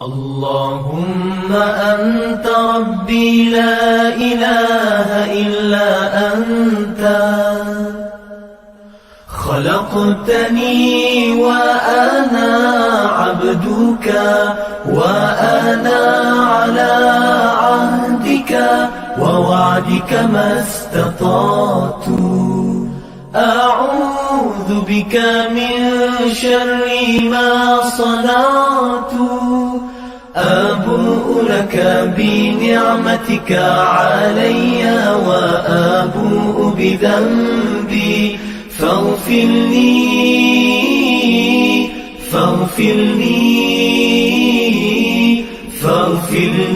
اللهم أنت ربي لا إله إلا أنت خلقتني وأنا عبدك وأنا على عهدك ووعدك ما استطعت أعوذ بك من شر ما صنعت أبوء لك بنعمتك علي وأبوء بذنبي فاغفر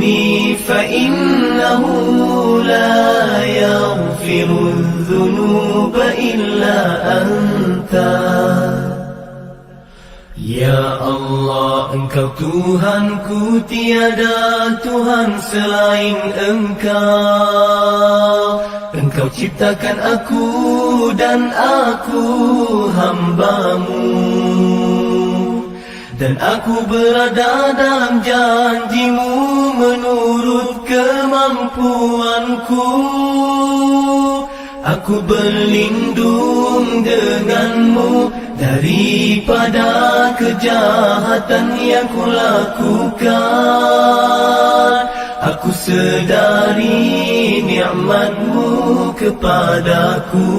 لي فإنه لا يغفر الذنوب إلا أنت. Ya Allah, Engkau Tuhanku, tiada Tuhan selain Engkau. Engkau ciptakan aku dan aku hamba-Mu, dan aku berada dalam janji-Mu menurut kemampuanku. Aku berlindung denganmu daripada kejahatan yang kulakukan. Aku sedari nikmat-Mu kepadaku,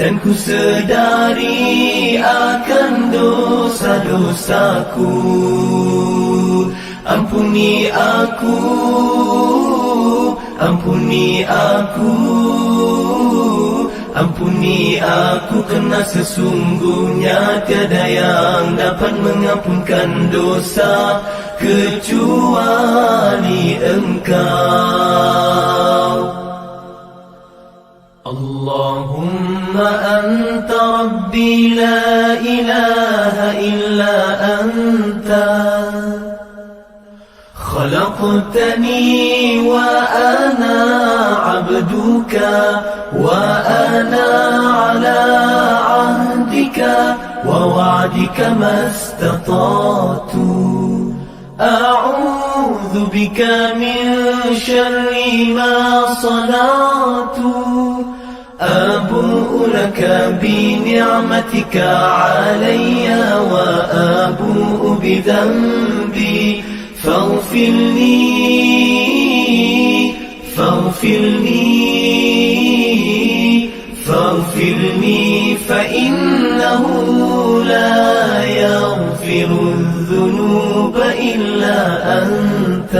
dan ku sedari akan dosa-dosaku. Ampuni aku, ampuni aku, ampuni aku, kerana sesungguhnya tiada yang dapat mengampunkan dosa kecuali Engkau. Allahumma anta rabbi la ilaha illa anta خلقتني وأنا عبدك وأنا على عهدك ووعدك ما استطعت أعوذ بك من شر ما صنعت أبوء لك بنعمتك علي وأبوء بذنبي فاغفر لي فإنه لا يغفر الذنوب إلا أنت.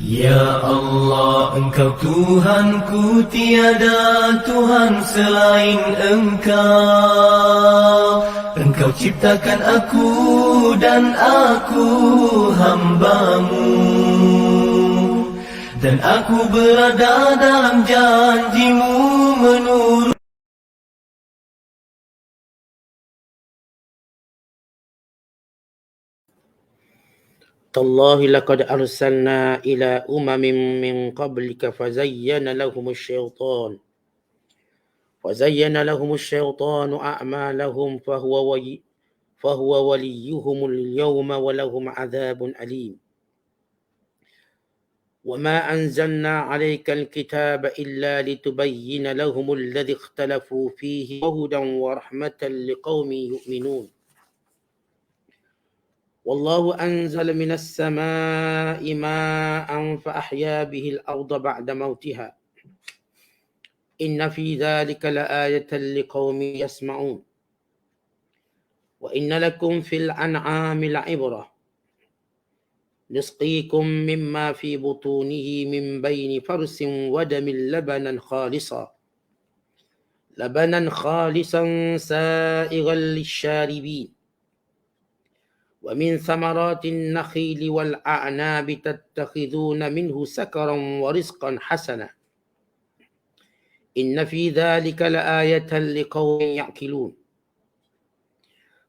Ya Allah, Engkau Tuhanku, tiada Tuhan selain Engkau. Engkau ciptakan aku dan aku hamba-Mu, dan aku berada dalam janji-Mu menurut. تالله لقد أرسلنا إلى من قبلك فزين لهم الشيطان أعمالهم فهو وليهم اليوم ولهم عذاب أليم. وما أنزلنا عليك الكتاب إلا لتبين لهم الذي اختلفوا فيه وهدى ورحمة لقوم يؤمنون. والله أنزل من السماء ماء فأحيا به الأرض بعد موتها إن في ذلك لآية لقوم يسمعون. وإن لكم في الأنعام لعبرة نسقيكم مما في بطونه من بين فرس ودم لبنا خالصا سائغا للشاربين. ومن ثمرات النخيل والأعناب تتخذون منه سكرا ورزقا حسنا إن في ذلك لآية لقوم يعقلون.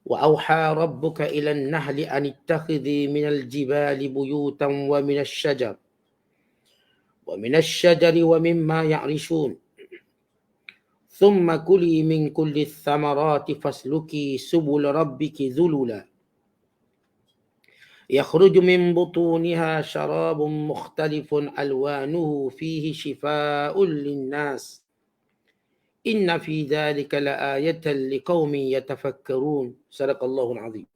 وأوحى ربك إلى النحل أن اتخذي من الجبال بيوتا ومن الشجر ومما يعرشون ثم كلي من كل الثمرات فاسلكي سبل ربك ذللا yakhruju min butuniha syarabun mukhtalifun alwanuhu fihi shifaa'un linnas. Inna fi dhalika laayatan liqaumin yatafakkarun. Sadaqallahul azim.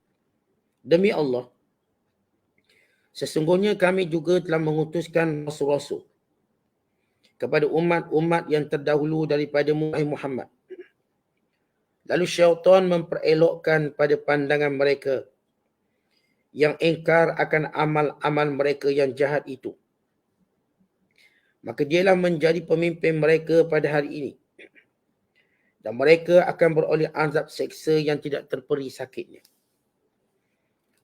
Demi Allah, sesungguhnya kami juga telah mengutuskan rasul-rasul kepada umat-umat yang terdahulu daripada Muhammad. Lalu syaitan memperelokkan pada pandangan mereka yang ingkar akan amal-amal mereka yang jahat itu. Maka dialah menjadi pemimpin mereka pada hari ini. Dan mereka akan beroleh azab seksa yang tidak terperi sakitnya.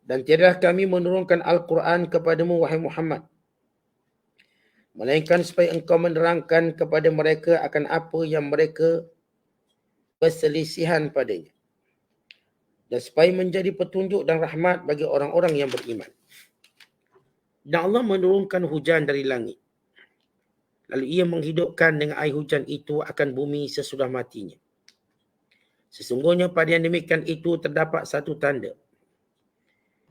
Dan tiadalah kami menurunkan Al-Quran kepadamu, wahai Muhammad, melainkan supaya engkau menerangkan kepada mereka akan apa yang mereka perselisihan padanya, dan supaya menjadi petunjuk dan rahmat bagi orang-orang yang beriman. Dan Allah menurunkan hujan dari langit, lalu ia menghidupkan dengan air hujan itu akan bumi sesudah matinya. Sesungguhnya pada yang demikian itu terdapat satu tanda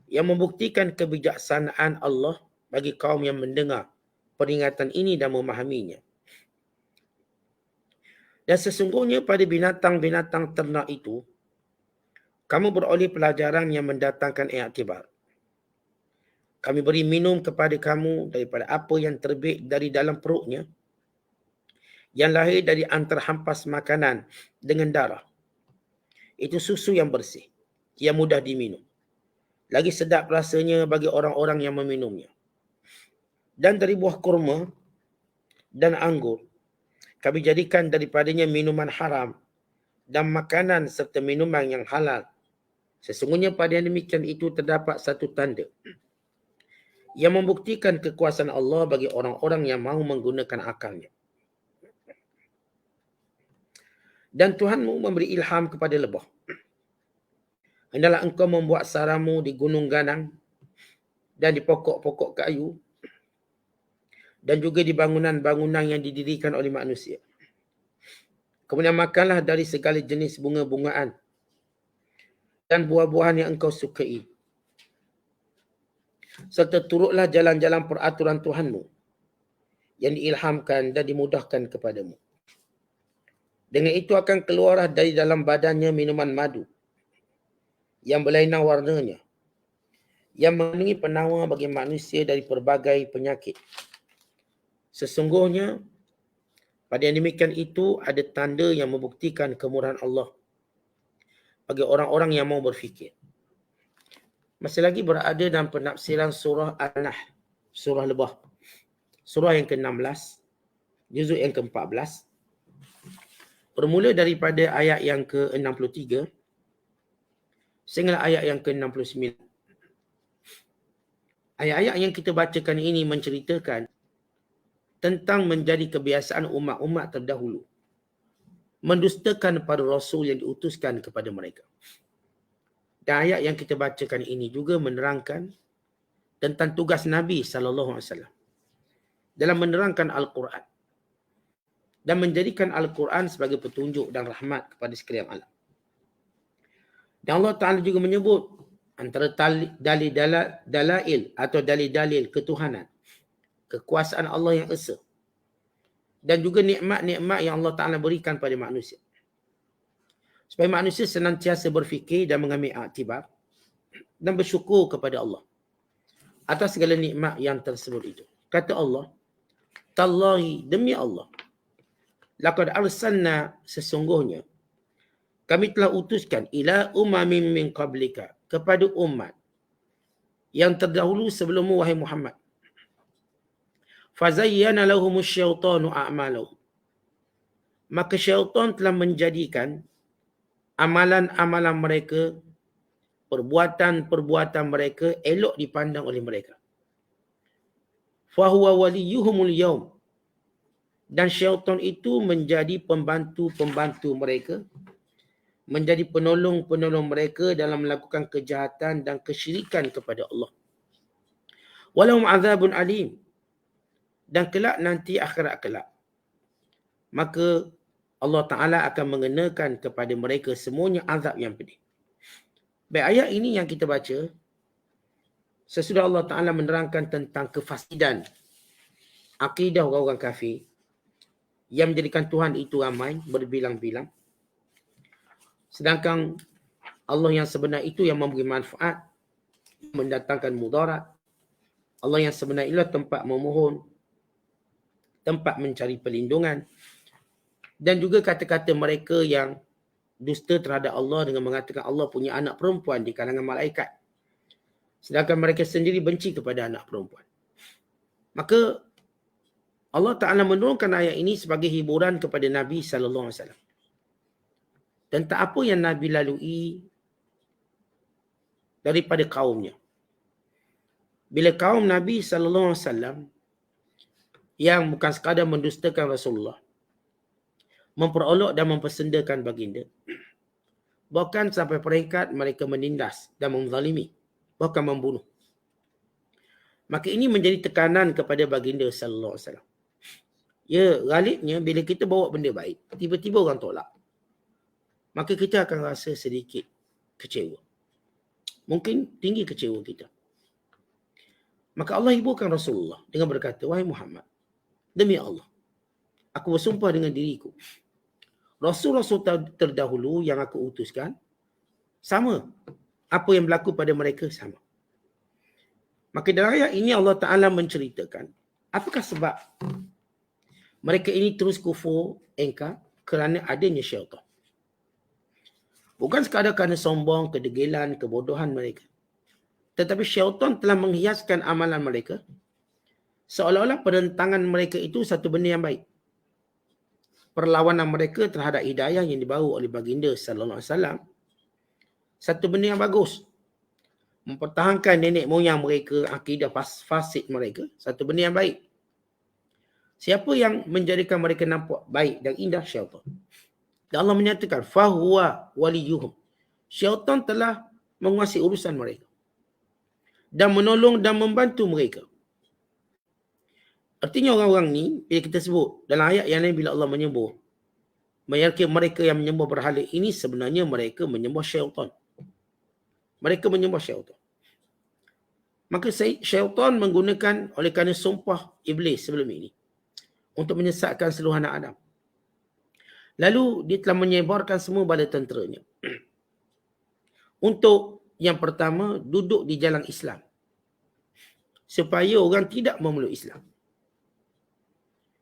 yang membuktikan kebijaksanaan Allah bagi kaum yang mendengar peringatan ini dan memahaminya. Dan sesungguhnya pada binatang-binatang ternak itu, kamu beroleh pelajaran yang mendatangkan iktibar. Kami beri minum kepada kamu daripada apa yang terbit dari dalam perutnya, yang lahir dari antara hampas makanan dengan darah. Itu susu yang bersih, yang mudah diminum. Lagi sedap rasanya bagi orang-orang yang meminumnya. Dan dari buah kurma dan anggur, kami jadikan daripadanya minuman haram dan makanan serta minuman yang halal. Sesungguhnya pada yang demikian itu terdapat satu tanda yang membuktikan kekuasaan Allah bagi orang-orang yang mahu menggunakan akalnya. Dan Tuhanmu memberi ilham kepada lebah. Hendaklah engkau membuat sarangmu di gunung ganang dan di pokok-pokok kayu dan juga di bangunan-bangunan yang didirikan oleh manusia. Kemudian makanlah dari segala jenis bunga-bungaan dan buah-buahan yang engkau sukai. Serta turutlah jalan-jalan peraturan Tuhanmu yang diilhamkan dan dimudahkan kepadamu. Dengan itu akan keluarlah dari dalam badannya minuman madu yang berlainan warnanya, yang mengandungi penawar bagi manusia dari pelbagai penyakit. Sesungguhnya pada yang demikian itu ada tanda yang membuktikan kemurahan Allah bagi orang-orang yang mau berfikir. Masih lagi berada dalam penafsiran surah An-Nahl, surah lebah, surah yang ke-16, juzuk yang ke-14, bermula daripada ayat yang ke-63 sehingga ayat yang ke-69. Ayat-ayat yang kita bacakan ini menceritakan tentang menjadi kebiasaan umat-umat terdahulu mendustakan para rasul yang diutuskan kepada mereka. Dan ayat yang kita bacakan ini juga menerangkan tentang tugas Nabi SAW dalam menerangkan Al-Quran dan menjadikan Al-Quran sebagai petunjuk dan rahmat kepada sekalian alam. Dan Allah Ta'ala juga menyebut antara dalail atau dalil-dalil ketuhanan, kekuasaan Allah yang esa, dan juga nikmat-nikmat yang Allah Ta'ala berikan pada manusia. Supaya manusia senantiasa berfikir dan mengambil iktibar dan bersyukur kepada Allah atas segala nikmat yang tersebut itu. Kata Allah, Tallahi, demi Allah, laqad arsalna, sesungguhnya kami telah utuskan ila umamin min qablika, kepada umat yang terdahulu sebelummu, wahai Muhammad. Fazayyana lahumus syaitanu a'malahum, maka syaitan telah menjadikan amalan-amalan mereka, perbuatan-perbuatan mereka elok dipandang oleh mereka. Fahuwa waliyuhumul yaum, dan syaitan itu menjadi pembantu-pembantu mereka, menjadi penolong-penolong mereka dalam melakukan kejahatan dan kesyirikan kepada Allah. Walahum azabun alim, dan kelak nanti akhirat kelak, maka Allah Ta'ala akan mengenakan kepada mereka semuanya azab yang pedih. Baik, ayat ini yang kita baca sesudah Allah Ta'ala menerangkan tentang kefasidan akidah orang-orang kafir yang menjadikan Tuhan itu ramai, berbilang-bilang. Sedangkan Allah yang sebenar itu yang memberi manfaat, mendatangkan mudarat. Allah yang sebenar itulah tempat memohon, tempat mencari perlindungan. Dan juga kata-kata mereka yang dusta terhadap Allah dengan mengatakan Allah punya anak perempuan di kalangan malaikat. Sedangkan mereka sendiri benci kepada anak perempuan. Maka Allah Ta'ala menurunkan ayat ini sebagai hiburan kepada Nabi SAW. Tentang apa yang Nabi lalui daripada kaumnya. Bila kaum Nabi SAW yang bukan sekadar mendustakan Rasulullah, memperolok dan mempersendakan baginda, bahkan sampai peringkat mereka menindas dan menzalimi, bahkan membunuh. Maka ini menjadi tekanan kepada baginda sallallahu alaihi wasallam. Ya, galibnya bila kita bawa benda baik, tiba-tiba orang tolak, maka kita akan rasa sedikit kecewa. Mungkin tinggi kecewa kita. Maka Allah hiburkan Rasulullah dengan berkata, wahai Muhammad, demi Allah, aku bersumpah dengan diriku, Rasul-Rasul terdahulu yang aku utuskan, sama. Apa yang berlaku pada mereka sama. Maka dalam ayat ini Allah Ta'ala menceritakan, apakah sebab mereka ini terus kufur, engkar, kerana adanya syaitan. Bukan sekadar kerana sombong, kedegilan, kebodohan mereka. Tetapi syaitan telah menghiaskan amalan mereka, seolah-olah penentangan mereka itu satu benda yang baik. Perlawanan mereka terhadap hidayah yang dibawa oleh baginda sallallahu alaihi wasallam satu benda yang bagus. Mempertahankan nenek moyang mereka, akidah fasid mereka, satu benda yang baik. Siapa yang menjadikan mereka nampak baik dan indah? Syaitan. Dan Allah menyatakan fahuwa waliyuhum. Syaitan telah menguasai urusan mereka dan menolong dan membantu mereka. Artinya orang-orang ni, bila kita sebut dalam ayat yang lain, bila Allah menyebut mereka yang menyembah berhala ini, sebenarnya mereka menyembah syaitan. Mereka menyembah syaitan. Maka syaitan menggunakan oleh kerana sumpah iblis sebelum ini untuk menyesatkan seluruh anak Adam. Lalu dia telah menyebarkan semua bala tenteranya. Untuk yang pertama, duduk di jalan Islam, supaya orang tidak memeluk Islam.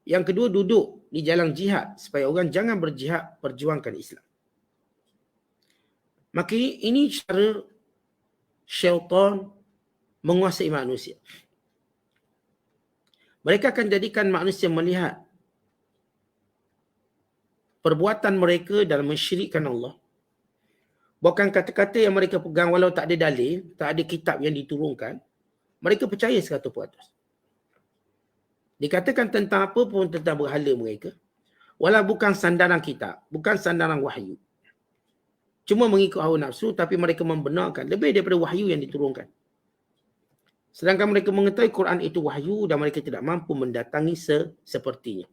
Yang kedua, duduk di jalan jihad, supaya orang jangan berjihad perjuangkan Islam. Maka ini cara syaitan menguasai manusia. Mereka akan jadikan manusia melihat perbuatan mereka dalam mensyirikkan Allah. Bahkan kata-kata yang mereka pegang walau tak ada dalil, tak ada kitab yang diturunkan, mereka percaya 100%. Dikatakan tentang apa pun tentang berhala mereka, walau bukan sandaran kitab, bukan sandaran wahyu. Cuma mengikut hawa nafsu, tapi mereka membenarkan lebih daripada wahyu yang diturunkan. Sedangkan mereka mengetahui Quran itu wahyu dan mereka tidak mampu mendatangi sepertinya.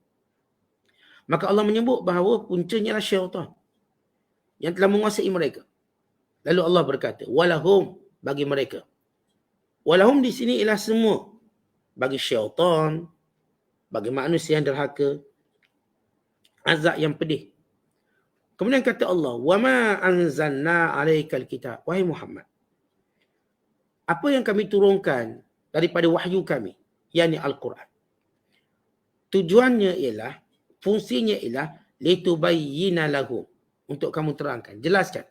Maka Allah menyebut bahawa puncanya adalah syaitan yang telah menguasai mereka. Lalu Allah berkata, walahum, bagi mereka. Walahum di sini ialah semua. Bagi syaitan, bagi manusia yang derhaka, azab yang pedih. Kemudian kata Allah, wama anzalna alaikal kitab. Wahai Muhammad, apa yang kami turunkan daripada wahyu kami, yakni Al-Quran, tujuannya ialah, fungsinya ialah litubayyina lahum, untuk kamu terangkan, jelaskan.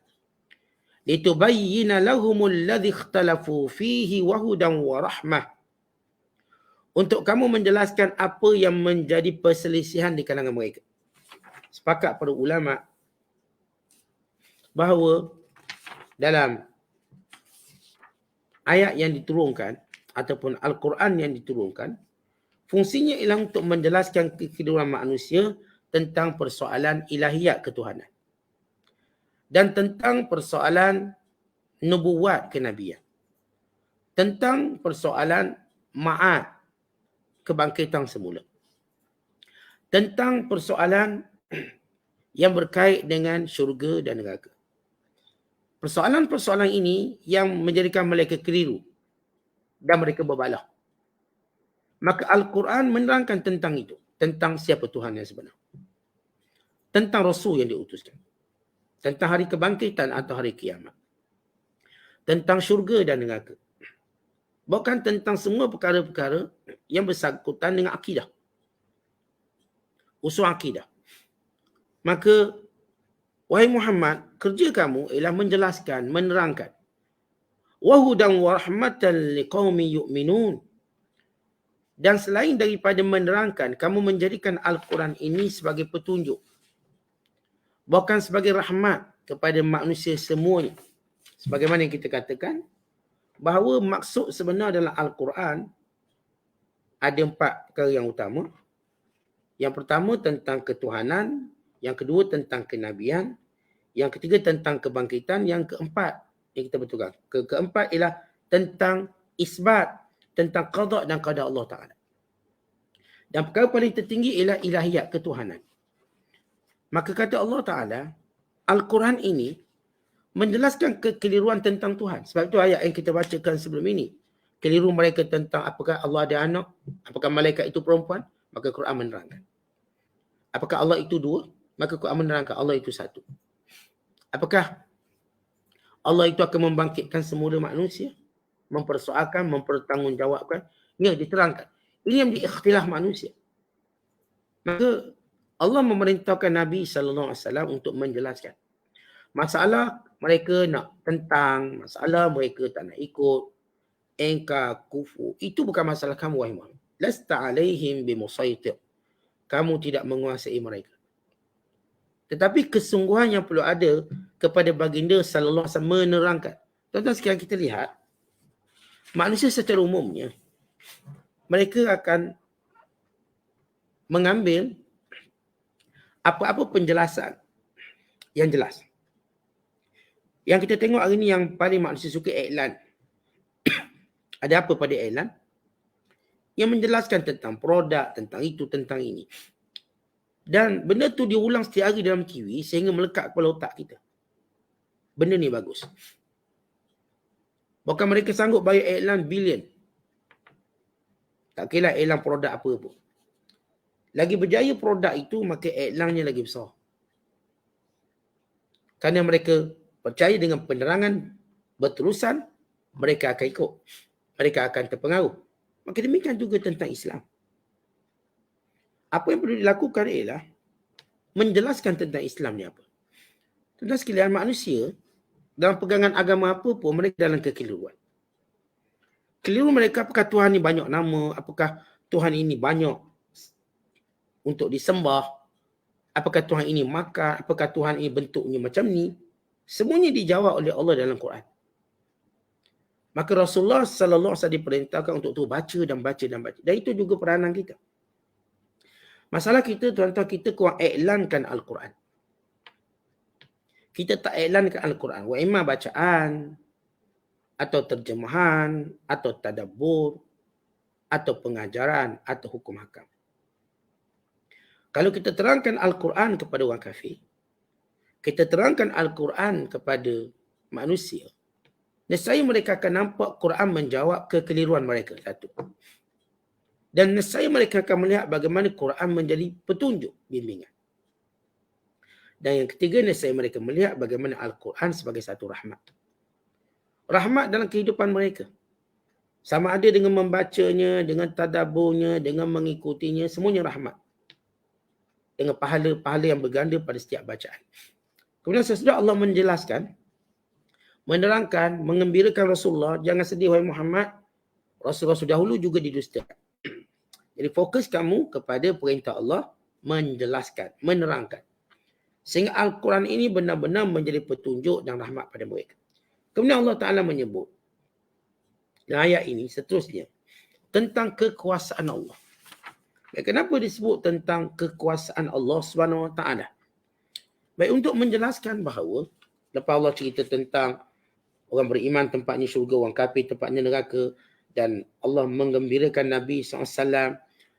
Litubayyina lahumul ladzi ikhtalafu fihi wa hudan wa rahmah. Untuk kamu menjelaskan apa yang menjadi perselisihan di kalangan mereka. Sepakat para ulama bahawa dalam ayat yang diturunkan ataupun Al-Quran yang diturunkan, fungsinya ialah untuk menjelaskan kehidupan manusia tentang persoalan ilahiyat ketuhanan dan tentang persoalan nubuat kenabian, tentang persoalan ma'ad, kebangkitan semula, tentang persoalan yang berkait dengan syurga dan neraka. Persoalan-persoalan ini yang menjadikan mereka keliru dan mereka berbalah. Maka Al-Quran menerangkan tentang itu, tentang siapa Tuhan yang sebenar, tentang Rasul yang diutuskan, tentang hari kebangkitan atau hari kiamat, tentang syurga dan neraka. Bukan tentang semua perkara-perkara yang bersangkutan dengan akidah, usul akidah. Maka, wahai Muhammad, kerja kamu ialah menjelaskan, menerangkan. Wahudan wa rahmatan liqaumi yu'minun. Dan selain daripada menerangkan, kamu menjadikan Al-Quran ini sebagai petunjuk, bukan sebagai rahmat kepada manusia semuanya. Sebagaimana yang kita katakan, bahawa maksud sebenar dalam Al-Quran ada 4 perkara yang utama. Yang pertama tentang ketuhanan, yang kedua tentang kenabian, yang ketiga tentang kebangkitan, yang keempat yang kita betulkan. Keempat ialah tentang isbat, tentang qada dan qada Allah Ta'ala. Dan perkara paling tertinggi ialah ilahiyat, ketuhanan. Maka kata Allah Ta'ala, Al-Quran ini menjelaskan kekeliruan tentang Tuhan. Sebab itu ayat yang kita bacakan sebelum ini. Keliru mereka tentang apakah Allah ada anak, apakah malaikat itu perempuan, maka Quran menerangkan. Apakah Allah itu 2, maka Quran menerangkan Allah itu 1. Apakah Allah itu akan membangkitkan semula manusia, mempersoalkan, mempertanggungjawabkan? Ya, diterangkan. Ini yang diikhtilaf manusia. Maka Allah memerintahkan Nabi SAW untuk menjelaskan. Masalah mereka nak tentang, masalah mereka tak nak ikut, engkar, kufu, itu bukan masalah kamu, wahai Muhammad. Lasta alaihim bimusaitir. Kamu tidak menguasai mereka. Tetapi kesungguhan yang perlu ada kepada baginda sallallahu alaihi wasallam menerangkan. Tuan-tuan sekarang kita lihat, manusia secara umumnya, mereka akan mengambil apa-apa penjelasan yang jelas. Yang kita tengok hari ni yang paling manusia suka iklan. Ada apa pada iklan? Yang menjelaskan tentang produk, tentang itu, tentang ini. Dan benda tu diulang setiap hari dalam TV sehingga melekat kepala otak kita. Benda ni bagus. Bahkan mereka sanggup bayar iklan bilion. Tak kira iklan produk apa pun. Lagi berjaya produk itu, maka iklannya lagi besar. Kerana mereka percaya dengan penerangan berterusan, mereka akan ikut. Mereka akan terpengaruh. Maka demikian juga tentang Islam. Apa yang perlu dilakukan ialah menjelaskan tentang Islam ni apa. Tentang sekalian manusia, dalam pegangan agama apa pun, mereka dalam kekeliruan. Keliru mereka, apakah Tuhan ni banyak nama, apakah Tuhan ini banyak untuk disembah, apakah Tuhan ini makan, apakah Tuhan ini bentuknya macam ni. Semuanya dijawab oleh Allah dalam Quran. Maka Rasulullah sallallahu alaihi wasallam diperintahkan untuk tu baca dan baca dan baca. Dan itu juga peranan kita. Masalah kita, tuan-tuan, kita kurang iklankan Al-Quran. Kita tak iklankan Al-Quran. Wa imma bacaan, atau terjemahan, atau tadabbur, atau pengajaran, atau hukum hakam. Kalau kita terangkan Al-Quran kepada orang kafir, kita terangkan Al-Quran kepada manusia, nescaya mereka akan nampak Quran menjawab kekeliruan mereka. Satu. Dan nescaya mereka akan melihat bagaimana Quran menjadi petunjuk, bimbingan. Dan yang ketiga, nescaya mereka melihat bagaimana Al-Quran sebagai satu rahmat. Rahmat dalam kehidupan mereka. Sama ada dengan membacanya, dengan tadabburnya, dengan mengikutinya, semuanya rahmat. Dengan pahala-pahala yang berganda pada setiap bacaan. Kemudian sesudah Allah menjelaskan, menerangkan, mengembirakan Rasulullah, jangan sedih wahai Muhammad, Rasul-Rasul dahulu juga didustakan. Jadi fokus kamu kepada perintah Allah menjelaskan, menerangkan. Sehingga Al-Quran ini benar-benar menjadi petunjuk dan rahmat pada mereka. Kemudian Allah Ta'ala menyebut dalam ayat ini seterusnya tentang kekuasaan Allah. Kenapa disebut tentang kekuasaan Allah SWT? Baik, untuk menjelaskan bahawa lepas Allah cerita tentang orang beriman tempatnya syurga, orang kafir tempatnya neraka, dan Allah menggembirakan Nabi SAW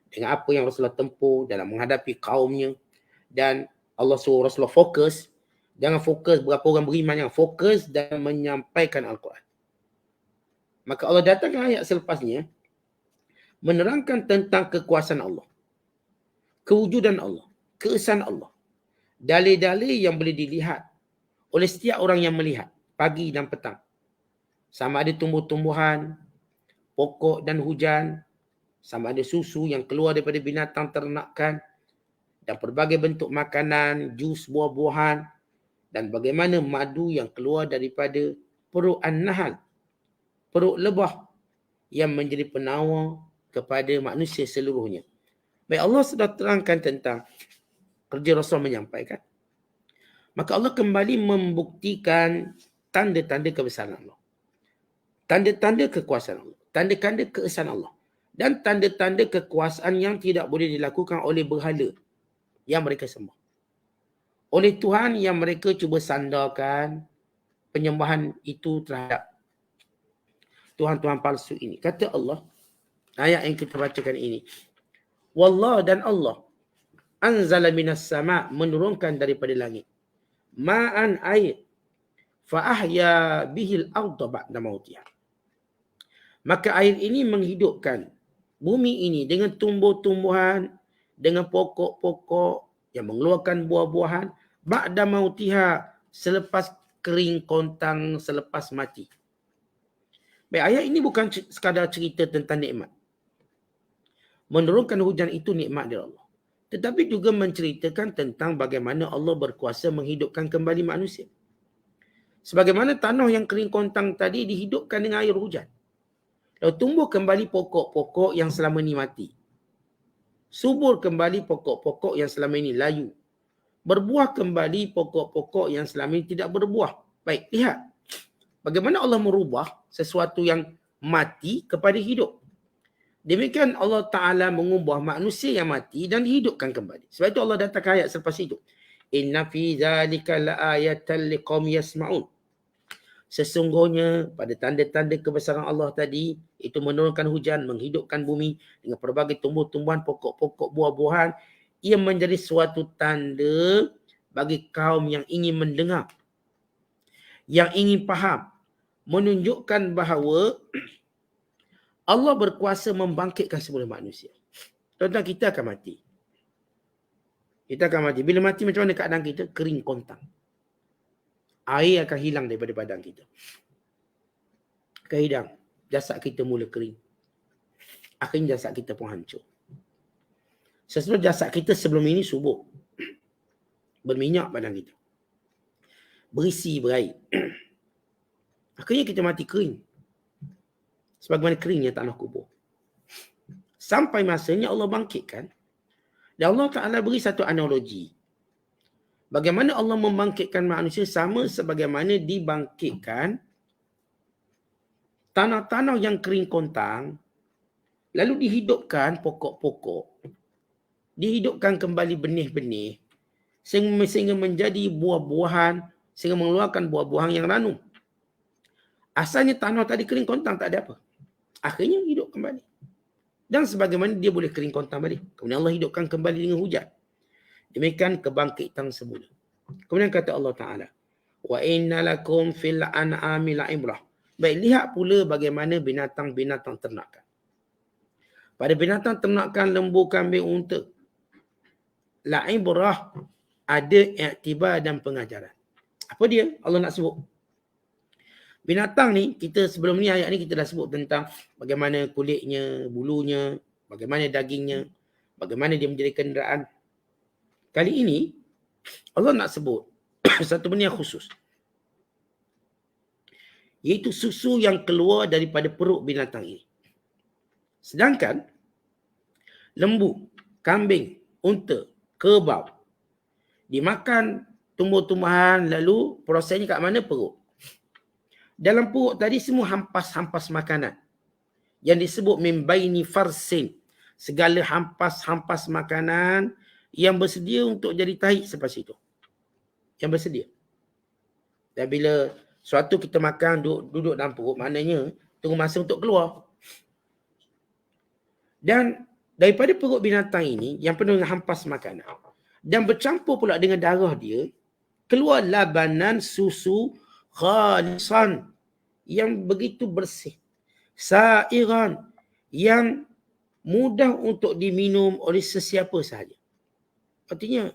dengan apa yang Rasulullah tempuh dalam menghadapi kaumnya, dan Allah suruh Rasulullah fokus, jangan fokus berapa orang beriman, yang fokus dan menyampaikan Al-Quran. Maka Allah datangkan ayat selepasnya menerangkan tentang kekuasaan Allah, kewujudan Allah, keesaan Allah. Dalil-dalil yang boleh dilihat oleh setiap orang yang melihat pagi dan petang. Sama ada tumbuh-tumbuhan, pokok dan hujan, sama ada susu yang keluar daripada binatang ternakan, dan berbagai bentuk makanan, jus buah-buahan, dan bagaimana madu yang keluar daripada perut an-nahal, perut lebah yang menjadi penawar kepada manusia seluruhnya. Baik, Allah sudah terangkan tentang kerja Rasul menyampaikan. Maka Allah kembali membuktikan tanda-tanda kebesaran Allah, tanda-tanda kekuasaan Allah, tanda-tanda keesaan Allah, dan tanda-tanda kekuasaan yang tidak boleh dilakukan oleh berhala yang mereka sembah, oleh Tuhan yang mereka cuba sandarkan penyembahan itu terhadap Tuhan-Tuhan palsu ini. Kata Allah, ayat yang kita bacakan ini, Wallah, dan Allah anzala minas sama', menurunkan daripada langit, ma'an air, fa'ahya bihil arda ba'da mautiha. Maka air ini menghidupkan bumi ini dengan tumbuh-tumbuhan, dengan pokok-pokok yang mengeluarkan buah-buahan, ba'da mautiha, selepas kering kontang, selepas mati. Baik, ayat ini bukan sekadar cerita tentang nikmat. Menurunkan hujan itu nikmat dari Allah. Tetapi juga menceritakan tentang bagaimana Allah berkuasa menghidupkan kembali manusia. Sebagaimana tanah yang kering kontang tadi dihidupkan dengan air hujan. Lalu tumbuh kembali pokok-pokok yang selama ini mati. Subur kembali pokok-pokok yang selama ini layu. Berbuah kembali pokok-pokok yang selama ini tidak berbuah. Baik, lihat bagaimana Allah merubah sesuatu yang mati kepada hidup. Demikian Allah Ta'ala mengubah manusia yang mati dan dihidupkan kembali. Sebab itu Allah datangkan ayat selepas itu. Inna fi zalika la'ayatan liqaumin yasma'un. Sesungguhnya pada tanda-tanda kebesaran Allah tadi, itu menurunkan hujan, menghidupkan bumi dengan pelbagai tumbuh-tumbuhan, pokok-pokok, buah-buahan, ia menjadi suatu tanda bagi kaum yang ingin mendengar, yang ingin faham, menunjukkan bahawa Allah berkuasa membangkitkan semula manusia. Tuan-tuan, kita akan mati. Kita akan mati. Bila mati, macam mana keadaan kita? Kering kontang. Air akan hilang daripada badan kita. Akan hilang. Jasad kita mula kering. Akhirnya jasad kita pun hancur. Sesuatu jasad kita sebelum ini subur. Berminyak badan kita. Berisi berair. Akhirnya kita mati kering. Sebagaimana keringnya tanah kubur. Sampai masanya Allah bangkitkan. Dan Allah Ta'ala beri satu analogi. Bagaimana Allah membangkitkan manusia sama sebagaimana dibangkitkan tanah-tanah yang kering kontang, lalu dihidupkan pokok-pokok, dihidupkan kembali benih-benih, sehingga menjadi buah-buahan, sehingga mengeluarkan buah-buahan yang ranum. Asalnya tanah tadi kering kontang, tak ada apa. Akhirnya hidup kembali. Dan sebagaimana dia boleh kering kontang balik, kemudian Allah hidupkan kembali dengan hujan. Demikian kebangkitan semula. Kemudian kata Allah Ta'ala, wa inna lakum fil an'ami la'ibrah. Baik, lihat pula bagaimana binatang-binatang ternakan. Pada binatang ternakan lembu, kambing, unta, la'ibrah, ada iktibar dan pengajaran. Apa dia? Allah nak sebut. Binatang ni, kita sebelum ni, ayat ni kita dah sebut tentang bagaimana kulitnya, bulunya, bagaimana dagingnya, bagaimana dia menjadi kenderaan. Kali ini, Allah nak sebut satu benda yang khusus. Iaitu susu yang keluar daripada perut binatang ini. Sedangkan, lembu, kambing, unta, kerbau, dimakan tumbuh-tumbuhan, lalu prosesnya kat mana? Perut. Dalam perut tadi semua hampas-hampas makanan. Yang disebut min baini farsin. Segala hampas-hampas makanan yang bersedia untuk jadi tahi selepas itu. Yang bersedia. Dan bila suatu kita makan, duduk dalam perut, maknanya tunggu masa untuk keluar. Dan daripada perut binatang ini, yang penuh dengan hampas makanan, dan bercampur pula dengan darah dia, keluar labanan, susu khalisan, yang begitu bersih, Sa'iran, yang mudah untuk diminum oleh sesiapa sahaja. Artinya,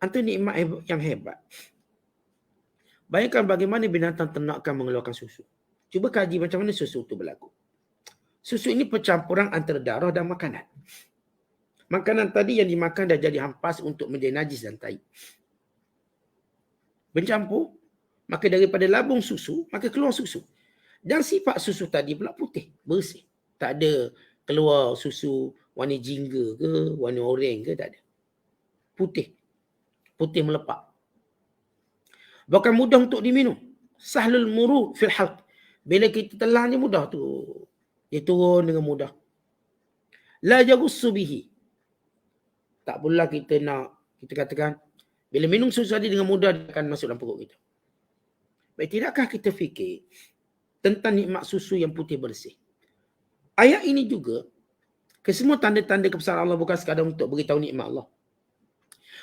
antara nikmat yang hebat. Bayangkan bagaimana binatang ternak akan mengeluarkan susu. Cuba kaji macam mana susu itu berlaku. Susu ini percampuran antara darah dan makanan. Makanan tadi yang dimakan dah jadi hampas untuk menjadi najis dan tai. Bercampur, maka daripada labung susu, maka keluar susu. Dan sifat susu tadi pula putih, bersih. Tak ada keluar susu warna jingga ke, warna oranye ke, tak ada. Putih. Putih melepak. Bahkan mudah untuk diminum. Sahlul murud fil halq. Bila kita telan dia mudah tu. Dia turun dengan mudah. La jagussu bihi. Tak pula kita katakan, bila minum susu tadi dengan mudah dia akan masuk dalam perut kita. Baik, tidakkah kita fikir tentang nikmat susu yang putih bersih? Ayat ini juga, kesemua tanda-tanda kebesaran Allah bukan sekadar untuk beritahu nikmat Allah.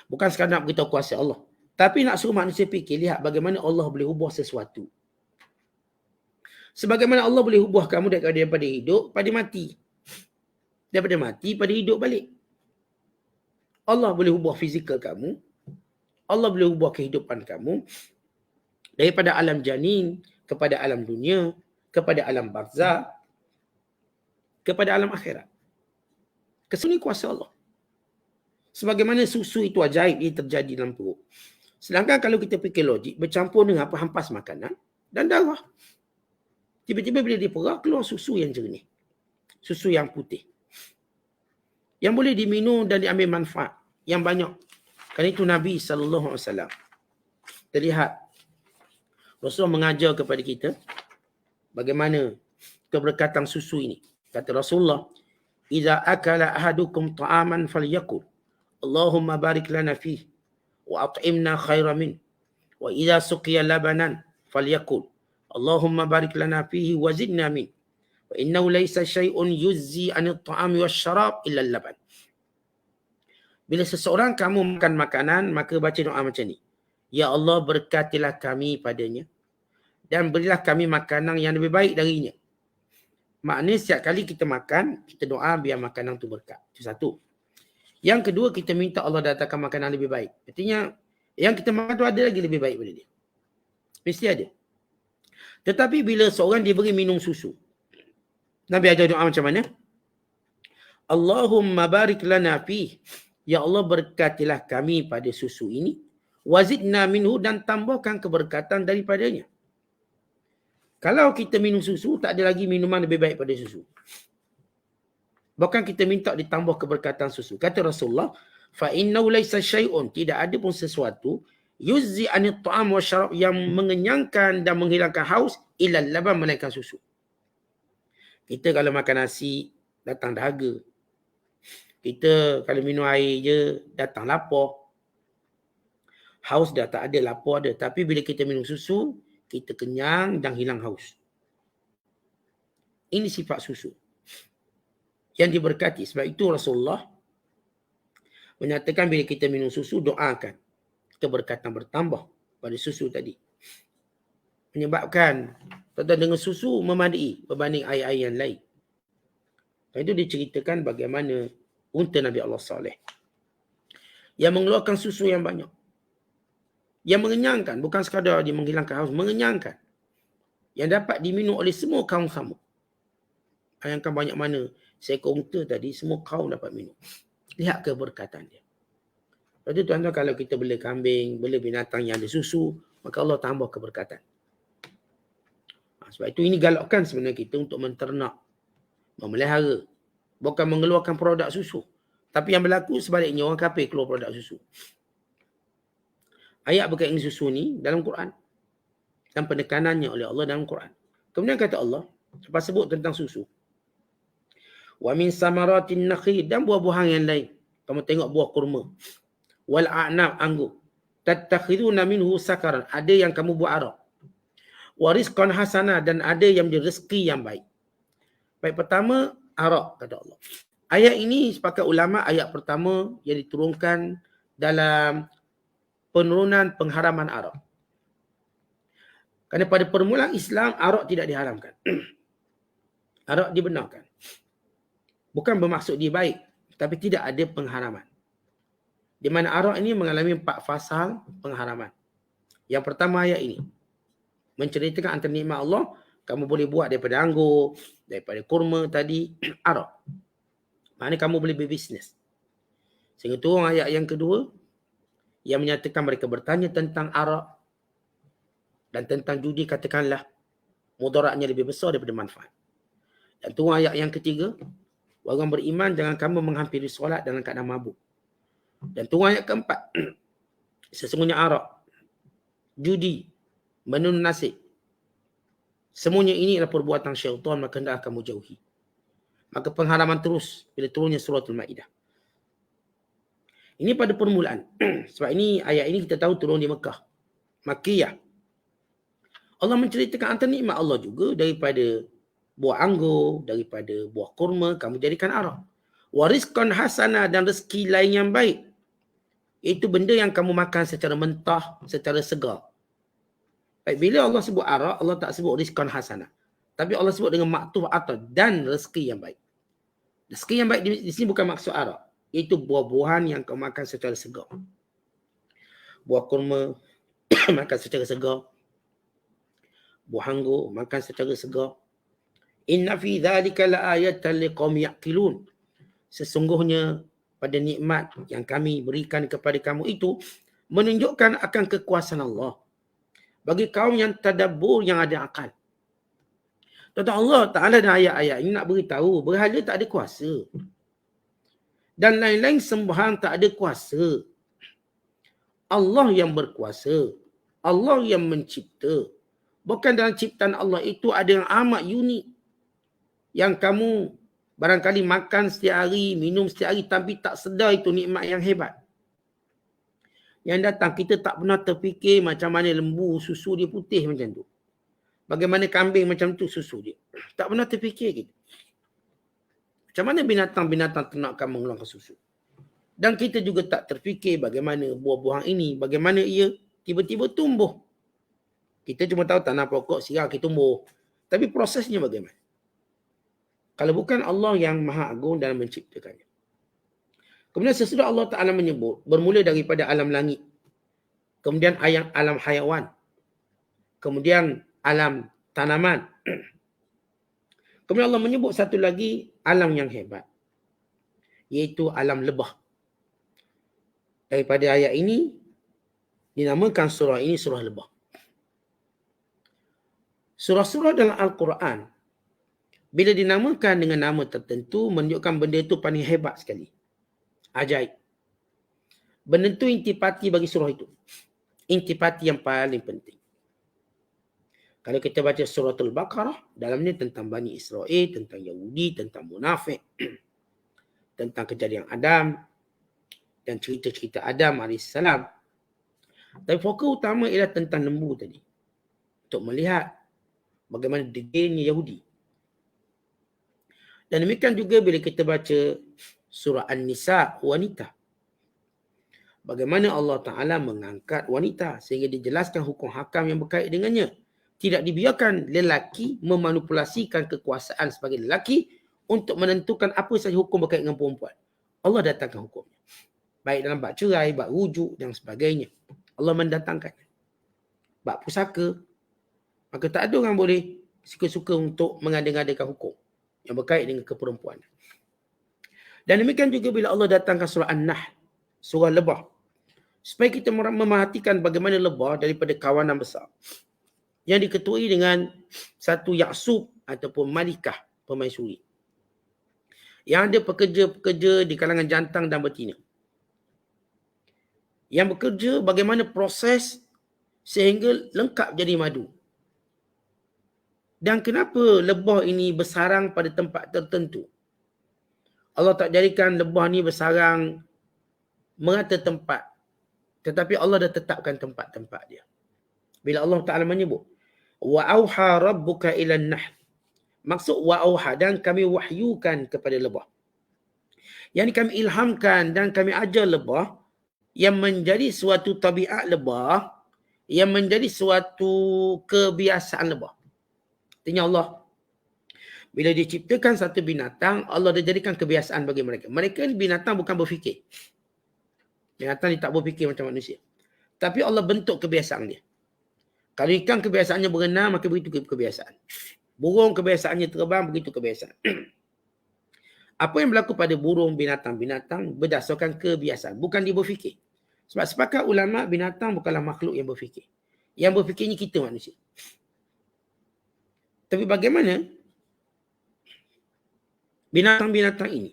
Bukan sekadar nak beritahu kuasa Allah. Tapi nak suruh manusia fikir, lihat bagaimana Allah boleh ubah sesuatu. Sebagaimana Allah boleh ubah kamu daripada hidup pada mati. Daripada mati pada hidup balik. Allah boleh ubah fizikal kamu. Allah boleh ubah kehidupan kamu. Daripada alam janin kepada alam dunia, kepada alam barzah, kepada alam akhirat. Kesemua kuasa Allah. Sebagaimana susu itu ajaib ia terjadi dalam perut. Sedangkan kalau kita fikir logik, bercampur dengan apa hampas makanan dan darah. Tiba-tiba bila diperah, keluar susu yang jernih. Susu yang putih. Yang boleh diminum dan diambil manfaat yang banyak. Kerana itu Nabi SAW. Terlihat Rasulullah mengajar kepada kita bagaimana keberkatan susu ini. Kata Rasulullah, "Idza akala ahadukum ta'aman falyaqul, Allahumma barik lana fihi wa at'imna khairan min. Wa idza suqiya labanan falyaqul, Allahumma barik lana fihi wa zidna min. Wa innahu laysa syai'un yuzzi 'anil ta'ami wasyarab illa al-laban." Bila seseorang kamu makan makanan, maka baca doa macam ni. Ya Allah, berkatilah kami padanya dan berilah kami makanan yang lebih baik darinya. Maknanya setiap kali kita makan, kita doa biar makanan tu berkat. Itu satu. Yang kedua, kita minta Allah datangkan makanan lebih baik. Artinya, yang kita makan tu ada lagi lebih baik daripada dia. Mesti ada. Tetapi bila seorang diberi minum susu, Nabi ajar doa macam mana? Allahumma barik lana fih. Ya Allah, berkatilah kami pada susu ini. Wazidna minhu, dan tambahkan keberkatan daripadanya. Kalau kita minum susu, tak ada lagi minuman lebih baik pada susu. Bahkan kita minta ditambah keberkatan susu. Kata Rasulullah, fa innahu laysa syai'un, tidak ada pun sesuatu yuzzi 'anil ta'am wa syarab, yang mengenyangkan dan menghilangkan haus illa laban, melainkan susu. Kita kalau makan nasi datang dahaga. Kita kalau minum air je datang lapar. Haus dah tak ada, lapar ada. Tapi bila kita minum susu, kita kenyang dan hilang haus. Ini sifat susu yang diberkati. Sebab itu Rasulullah menyatakan bila kita minum susu, doakan keberkatan bertambah pada susu tadi. Menyebabkan dengan susu memadai berbanding air-air yang lain. Dan itu diceritakan bagaimana unta Nabi Allah Saleh yang mengeluarkan susu yang banyak. Yang mengenyangkan, bukan sekadar dia menghilangkan haus, mengenyangkan. Yang dapat diminum oleh semua kaum sama. Bayangkan banyak mana seekor unta tadi, semua kaum dapat minum. Lihat keberkatan dia. Lepas itu tuan-tuan, kalau kita bela kambing, bela binatang yang ada susu, maka Allah tambah keberkatan. Sebab itu ini galakkan sebenarnya kita untuk menternak, memelihara. Bukan mengeluarkan produk susu. Tapi yang berlaku sebaliknya, orang kafir keluar produk susu. Ayat berkaitan susu ni dalam Quran. Dan penekanannya oleh Allah dalam Quran. Kemudian kata Allah, lepas sebut tentang susu. Wa min samaratin nakhil, dan buah-buahan yang lain. Kamu tengok buah kurma. Wal a'nab, anggur. Tattakhiduna minhu sakaran, ada yang kamu buat arak. Wa rizqan hasanah, dan ada yang menjadi rezeki yang baik. Baik, pertama arak, kata Allah. Ayat ini sepakat ulama, ayat pertama yang diturunkan dalam penurunan pengharaman arak. Kerana pada permulaan Islam, arak tidak diharamkan. Arak dibenarkan. Bukan bermaksud dia baik, tapi tidak ada pengharaman. Di mana arak ini mengalami 4 fasal pengharaman. Yang pertama ayat ini menceritakan antara nikmat Allah, kamu boleh buat daripada anggur, daripada kurma tadi, arak. Maknanya kamu boleh berbisnes. Sehingga turun ayat yang kedua yang menyatakan mereka bertanya tentang arak dan tentang judi, katakanlah mudaratnya lebih besar daripada manfaat. Dan turun ayat yang ketiga, orang beriman jangan kamu menghampiri solat dalam keadaan mabuk. Dan turun ayat keempat, sesungguhnya arak, judi, menun nasib, semuanya ini adalah perbuatan syaitan, maka hendak kamu jauhi. Maka pengharaman terus bila turunnya suratul Maidah. Ini pada permulaan. Sebab ini ayat ini kita tahu turun di Mekah, Makkiyah. Allah menceritakan antara nikmat Allah juga, daripada buah anggur, daripada buah kurma, kamu jadikan arak. Warizqan hasanah, dan rezeki lain yang baik. Itu benda yang kamu makan secara mentah, secara segar. Baik, bila Allah sebut arak, Allah tak sebut rizqan hasanah. Tapi Allah sebut dengan maktuf atau dan rezeki yang baik. Rezeki yang baik di sini bukan maksud arak. Itu buah-buahan yang kamu makan secara segar. Buah kurma makan secara segar. Buah anggur makan secara segar. Inna fi dhalika la ayatan liqaumin yaqilun. Sesungguhnya pada nikmat yang kami berikan kepada kamu itu menunjukkan akan kekuasaan Allah bagi kaum yang tadabbur, yang ada akal. Tuan-tuan, Allah Ta'ala dan ayat-ayat ini nak beritahu berhala tak ada kuasa. Dan lain-lain sembahan tak ada kuasa. Allah yang berkuasa. Allah yang mencipta. Bukan dalam ciptaan Allah itu ada yang amat unik. Yang kamu barangkali makan setiap hari, minum setiap hari, tapi tak sedar itu nikmat yang hebat. Yang datang, kita tak pernah terfikir macam mana lembu susu dia putih macam tu. Bagaimana kambing macam tu susu dia. Tak pernah terfikir kita. Macam mana binatang-binatang ternakan mengeluarkan susu. Dan kita juga tak terfikir bagaimana buah-buahan ini, bagaimana ia tiba-tiba tumbuh. Kita cuma tahu tanam pokok, sirah, kita tumbuh. Tapi prosesnya bagaimana? Kalau bukan Allah yang maha agung dalam menciptakannya. Kemudian sesudah Allah Ta'ala menyebut, bermula daripada alam langit. Kemudian alam hayawan. Kemudian alam tanaman. Kemudian Allah menyebut satu lagi alam yang hebat. Iaitu alam lebah. Daripada ayat ini, dinamakan surah ini surah lebah. Surah-surah dalam Al-Quran, bila dinamakan dengan nama tertentu, menunjukkan benda itu paling hebat sekali. Ajaib. Benda itu intipati bagi surah itu. Intipati yang paling penting. Kalau kita baca suratul Baqarah, dalamnya tentang Bani Israel, tentang Yahudi, tentang munafik, tentang kejadian Adam, dan cerita-cerita Adam AS. Tapi fokus utama ialah tentang lembu tadi. Untuk melihat bagaimana degilnya Yahudi. Dan demikian juga bila kita baca surah An-Nisa, wanita. Bagaimana Allah Ta'ala mengangkat wanita sehingga dijelaskan hukum hakam yang berkait dengannya. Tidak dibiarkan lelaki memanipulasikan kekuasaan sebagai lelaki untuk menentukan apa sahaja hukum berkait dengan perempuan. Allah datangkan hukumnya. Baik dalam bab cerai, bab rujuk dan sebagainya. Allah mendatangkannya. Bab pusaka. Maka tak ada orang boleh suka-suka untuk mengada-ngadakan hukum yang berkait dengan keperempuanan. Dan demikian juga bila Allah datangkan surah An-Nahl, surah lebah. Supaya kita memerhatikan bagaimana lebah daripada kawanan besar. Yang diketuai dengan satu yaksub ataupun malikah, permaisuri. Yang ada pekerja-pekerja di kalangan jantan dan betina. Yang bekerja bagaimana proses sehingga lengkap jadi madu. Dan kenapa lebah ini bersarang pada tempat tertentu? Allah tak jadikan lebah ni bersarang merata tempat. Tetapi Allah dah tetapkan tempat-tempat dia. Bila Allah Ta'ala menyebut, wa auha rabbuka ilan nahl. Maksud wa auha, dan kami wahyukan kepada lebah. Yang ini kami ilhamkan dan kami ajar lebah yang menjadi suatu tabiat lebah, yang menjadi suatu kebiasaan lebah. Artinya Allah Bila dia ciptakan satu binatang, Allah dah jadikan kebiasaan bagi mereka. Mereka ni binatang bukan berfikir. Binatang dia tak berfikir macam manusia. Tapi Allah bentuk kebiasaan dia. Kalau ikan kebiasaannya berenang, maka begitu kebiasaan. Burung kebiasaannya terbang, begitu kebiasaan. Apa yang berlaku pada burung, binatang-binatang berdasarkan kebiasaan. Bukan dia berfikir. Sebab sepakat ulama, binatang bukanlah makhluk yang berfikir. Yang berfikirnya kita manusia. Tapi bagaimana binatang-binatang ini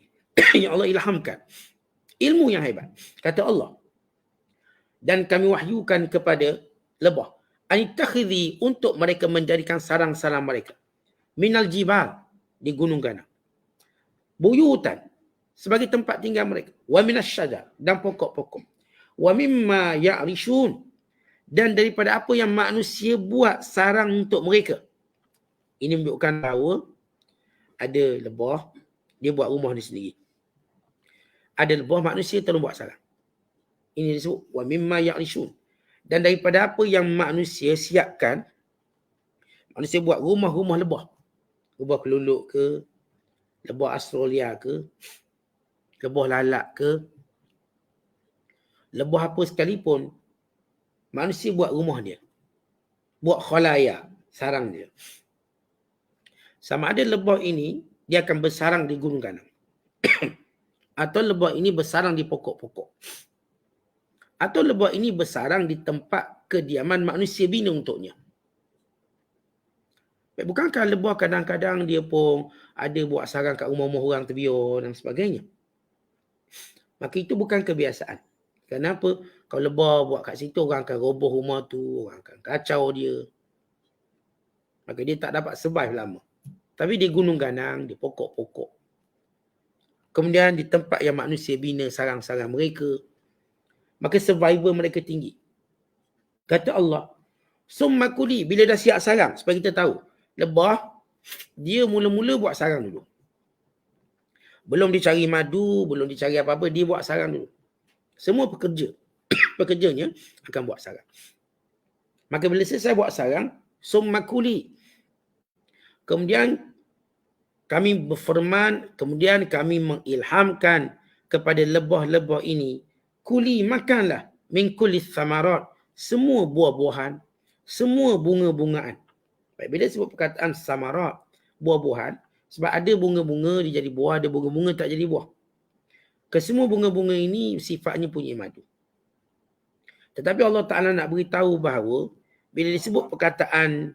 yang Allah ilhamkan ilmu yang hebat? Kata Allah, dan kami wahyukan kepada lebah anittakhidhi, untuk mereka menjadikan sarang-sarang mereka, minal jibal, di gunung ganang, buyutan, sebagai tempat tinggal mereka, wa minas syajar, dan pokok-pokok, wa mimma ya'rishun, dan daripada apa yang manusia buat sarang untuk mereka. Ini menunjukkan bahawa ada lebah, dia buat rumah dia sendiri. Ada lebah manusia tolong buat sarang. Ini disebut wa mimma ya'rishun. Dan daripada apa yang manusia siapkan, manusia buat rumah-rumah lebah. Lebah keluluk ke, lebah Australia ke, lebah lalak ke, lebah apa sekalipun, manusia buat rumah dia. Buat khalaya, sarang dia. Sama ada lebah ini, dia akan bersarang di gunung ganang. Atau lebah ini bersarang di pokok-pokok. Atau lebah ini bersarang di tempat kediaman manusia bina untuknya. Bukankah lebah kadang-kadang dia pun ada buat sarang kat rumah-rumah orang terbiar dan sebagainya. Maka itu bukan kebiasaan. Kenapa? Kalau lebah buat kat situ, orang akan roboh rumah tu, orang akan kacau dia. Maka dia tak dapat survive lama. Tapi di gunung ganang, di pokok-pokok. Kemudian di tempat yang manusia bina sarang-sarang mereka, maka survival mereka tinggi. Kata Allah, summa kuli, bila dah siap sarang, supaya kita tahu, lebah, dia mula-mula buat sarang dulu. Belum dicari madu, belum dicari apa-apa, dia buat sarang dulu. Semua pekerja, pekerjanya akan buat sarang. Maka bila selesai buat sarang, summa kuli, kemudian kami berfirman, kemudian kami mengilhamkan kepada lebah-lebah ini, kuli, makanlah, min kulli thamarat, semua buah-buahan, semua bunga-bungaan. Baik, bila sebut perkataan samarat, buah-buahan, sebab ada bunga-bunga dia jadi buah, ada bunga-bunga tak jadi buah. Kesemua bunga-bunga ini sifatnya punya madu. Tetapi Allah Ta'ala nak beritahu bahawa bila disebut perkataan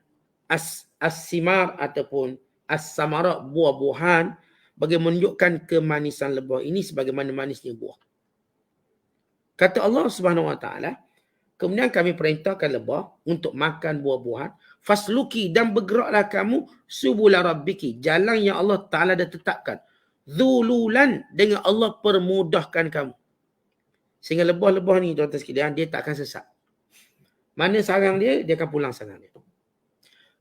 as-simar ataupun as-samarat, buah-buahan, bagi menunjukkan kemanisan lebah ini sebagaimana manisnya buah. Kata Allah Subhanahu Wa Ta'ala, kemudian kami perintahkan lebah untuk makan buah-buahan, fasluki, dan bergeraklah kamu subula rabbiki, jalan yang Allah Ta'ala dah tetapkan, dhululan, dengan Allah permudahkan kamu. Sehingga lebah-lebah ni, tuan-tuan sekalian, dia tak akan sesat. Mana sarang dia, dia akan pulang sarang dia.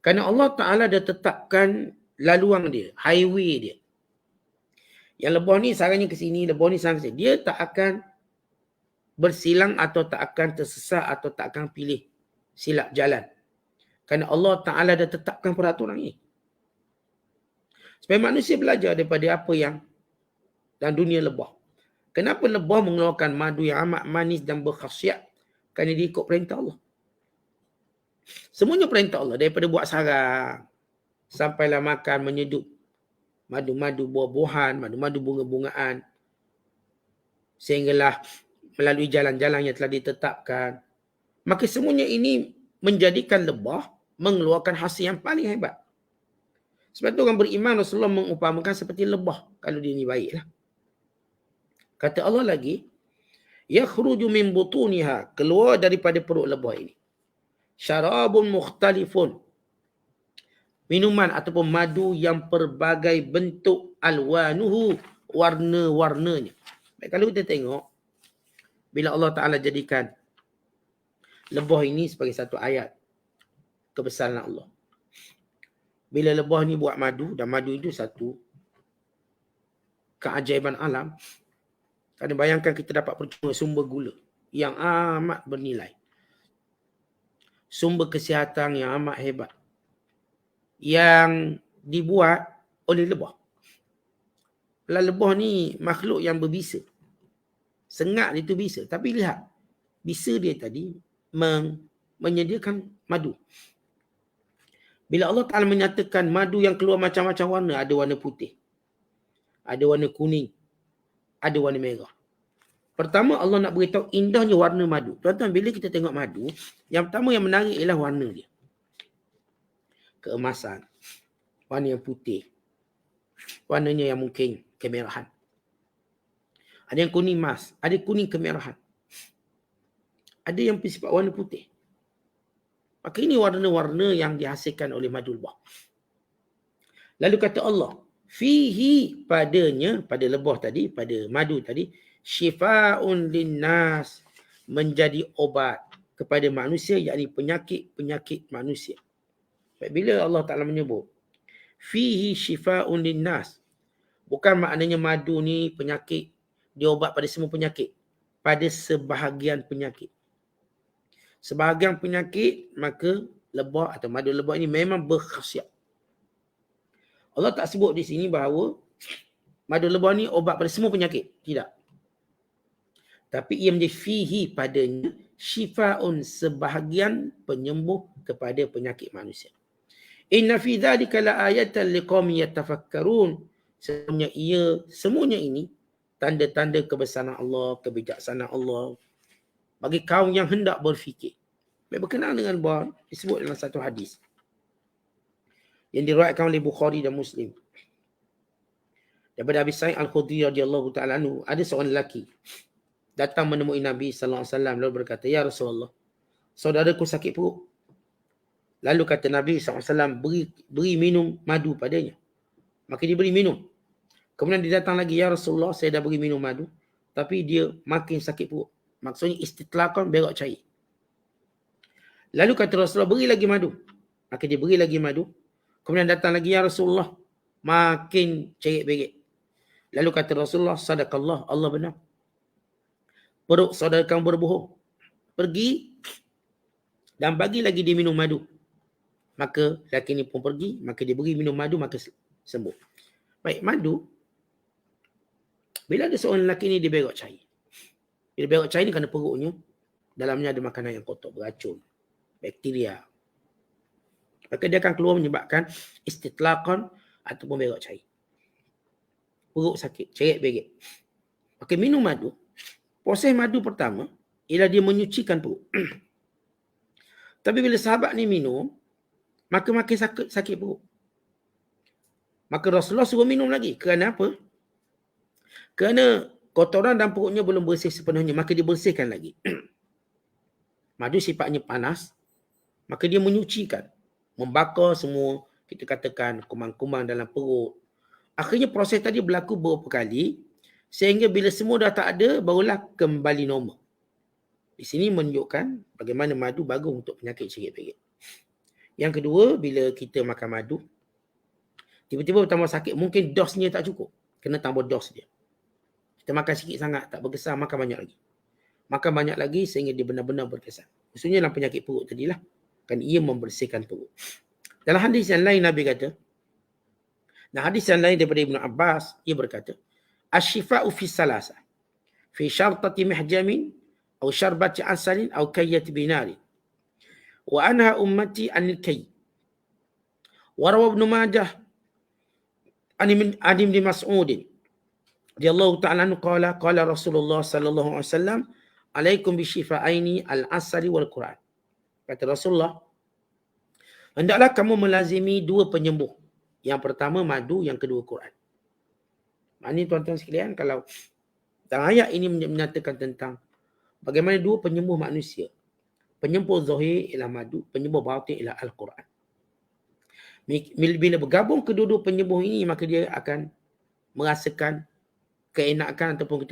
Kerana Allah Ta'ala dah tetapkan laluan dia, highway dia. Yang lebah ni sarangnya ke sini, lebah ni sarang ke sini. Dia tak akan bersilang atau tak akan tersesat atau tak akan pilih silap jalan. Kerana Allah Ta'ala dah tetapkan peraturan ini. Supaya manusia belajar daripada apa yang dalam dunia lebah. Kenapa lebah mengeluarkan madu yang amat manis dan berkhasiat? Kerana dia ikut perintah Allah. Semuanya perintah Allah. Daripada buat sarang, sampailah makan, menyedup madu-madu buah-buahan, madu-madu bunga-bungaan. Sehinggalah melalui jalan-jalan yang telah ditetapkan. Maka semuanya ini menjadikan lebah mengeluarkan hasil yang paling hebat. Sebab tu orang beriman, Rasulullah mengumpamakan seperti lebah. Kalau dia ni baiklah. Kata Allah lagi, yakhruju min butuniha, keluar daripada perut lebah ini, syarabun mukhtalifun, minuman ataupun madu yang pelbagai bentuk, alwanuhu, warna-warnanya. Baik, kalau kita tengok, bila Allah Ta'ala jadikan lebah ini sebagai satu ayat kebesaran Allah. Bila lebah ni buat madu, dan madu itu satu keajaiban alam. Kerana bayangkan kita dapat percuma sumber gula yang amat bernilai. Sumber kesihatan yang amat hebat. Yang dibuat oleh lebah. Lebah ni makhluk yang berbisa. Sengat dia tu bisa. Tapi lihat, bisa dia tadi menyediakan madu. Bila Allah Ta'ala menyatakan madu yang keluar macam-macam warna, ada warna putih, ada warna kuning, ada warna merah. Pertama Allah nak beritahu indahnya warna madu. Tuan-tuan, bila kita tengok madu, yang pertama yang menarik ialah warna dia. Keemasan, warna yang putih, warnanya yang mungkin kemerahan. Ada yang kuning emas, ada kuning kemerahan. Ada yang bersifat warna putih. Maka ini warna-warna yang dihasilkan oleh madu lebah. Lalu kata Allah, fihi, padanya, pada lebah tadi, pada madu tadi, syifa'un linnas, menjadi obat kepada manusia, yakni penyakit-penyakit manusia. Bila Allah Ta'ala menyebut fihi syifa'un linnas, bukan maknanya madu ni penyakit, dia obat pada semua penyakit, pada sebahagian penyakit. Sebahagian penyakit, maka lebah atau madu lebah ini memang berkhasiat. Allah tak sebut di sini bahawa madu lebah ni obat pada semua penyakit. Tidak. Tapi ia menjadi fihi, padanya syifa'un, sebahagian penyembuh kepada penyakit manusia. Inna fi dzalika la ayatan liqaumin yatafakkarun. Semuanya ini tanda-tanda kebesaran Allah, kebijaksanaan Allah bagi kaum yang hendak berfikir. Berkenaan dengan bah disebut dalam satu hadis yang diriwayatkan oleh Bukhari dan Muslim. Daripada Abi Sa'id Al-Khudri radhiyallahu ta'ala anhu, ada seorang lelaki datang menemui Nabi sallallahu alaihi wasallam lalu berkata, "Ya Rasulullah, saudaraku sakit perut." Lalu kata Nabi sallallahu alaihi wasallam, beri minum madu padanya. Maka dia beri minum. Kemudian dia datang lagi, "Ya Rasulullah, saya dah beri minum madu, tapi dia makin sakit perut." Maksudnya istitlakan, berak cair. Lalu kata Rasulullah, beri lagi madu. Maka dia beri lagi madu. Kemudian datang lagi, "Ya Rasulullah, makin cerit-berit." Lalu kata Rasulullah, "Sadaqallah, Allah benar. Perut saudara kamu berbohong." Pergi dan bagi lagi dia minum madu. Maka lelaki ini pun pergi, maka dia beri minum madu, maka sembuh. Baik, madu, bila ada seorang lelaki ni dia berak cair. Bila berak cair ni kerana perutnya dalamnya ada makanan yang kotor, beracun, bakteria. Maka dia akan keluar menyebabkan istitlaqan ataupun berak cair. Perut sakit, cerit-berit. Maka minum madu. Proses madu pertama ialah dia menyucikan perut. Tapi bila sahabat ni minum, maka makin sakit perut. Maka Rasulullah suruh minum lagi. Kerana apa? Kerana kotoran dalam perutnya belum bersih sepenuhnya, maka dia bersihkan lagi. Madu sifatnya panas, maka dia menyucikan, membakar semua, kita katakan, kuman-kuman dalam perut. Akhirnya proses tadi berlaku beberapa kali, sehingga bila semua dah tak ada, barulah kembali normal. Di sini menunjukkan bagaimana madu bagus untuk penyakit cerit-berit. Yang kedua, bila kita makan madu, tiba-tiba bertambah sakit, mungkin dosnya tak cukup, kena tambah dos dia. Kita makan sikit sangat, tak berkesan, makan banyak lagi. Makan banyak lagi sehingga dia benar-benar berkesan. Maksudnya dalam penyakit perut tadilah, kan ia membersihkan perut. Dalam hadis yang lain Nabi kata, hadis yang lain daripada Ibn Abbas, ia berkata, "Asyifa'u fi salasa, fi syartati mihjamin, atau syarbati asalin, atau kayyati binarin. Wa anha ummati anil kay." Warawa Ibn Majah, Adim di Mas'udin, radhiyallahu ta'ala anhu qala Rasulullah sallallahu alaihi wasallam, "Alaikum bisyifa'aini al-asali wal Quran." Kata Rasulullah, hendaklah kamu melazimi dua penyembuh. Yang pertama madu, yang kedua Quran. Maknanya tuan-tuan sekalian, kalau dalam ayat ini menyatakan tentang bagaimana dua penyembuh manusia. Penyembuh zahir ialah madu, penyembuh batin ialah Al-Quran. Bila bergabung kedua-dua penyembuh ini, maka dia akan merasakan keenakan ataupun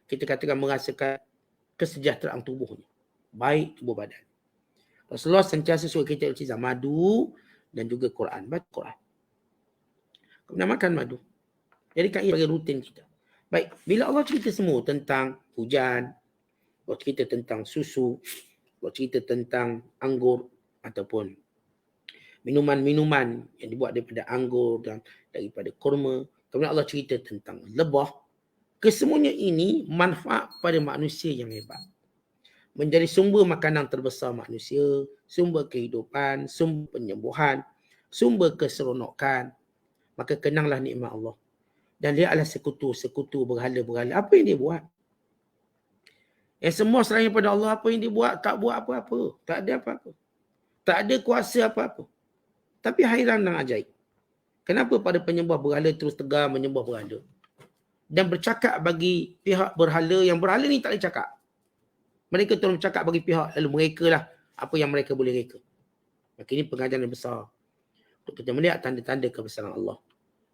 kita katakan merasakan kesejahteraan tubuhnya. Baik tubuh badan. Rasulullah sentiasa suruh kita ucapkan madu dan juga Quran. Baca Quran. Kemudian makan madu. Jadikan ia sebagai rutin kita. Baik, bila Allah cerita semua tentang hujan, Allah cerita tentang susu, Allah cerita tentang anggur ataupun minuman-minuman yang dibuat daripada anggur dan daripada kurma. Kemudian Allah cerita tentang lebah. Kesemuanya ini manfaat pada manusia yang hebat. Menjadi sumber makanan terbesar manusia, sumber kehidupan, sumber penyembuhan, sumber keseronokan. Maka kenanglah nikmat Allah. Dan lihatlah sekutu-sekutu berhala-berhala. Apa yang dia buat? Yang semua selain daripada Allah, apa yang dia buat? Tak buat apa-apa. Tak ada apa-apa. Tak ada kuasa apa-apa. Tapi hairan dan ajaib. Kenapa pada penyembah berhala terus tegar menyembah berhala? Dan bercakap bagi pihak berhala, yang berhala ni tak boleh cakap. Mereka terus bercakap bagi pihak, lalu mereka lah apa yang mereka boleh reka. Maka ini pengajaran yang besar. Untuk kita melihat tanda-tanda kebesaran Allah.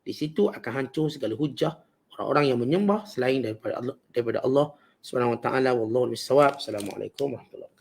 Di situ akan hancur segala hujah orang-orang yang menyembah selain daripada Allah Subhanahu wa taala. Wallahu a'lam bissawab. Assalamualaikum warahmatullahi wabarakatuh.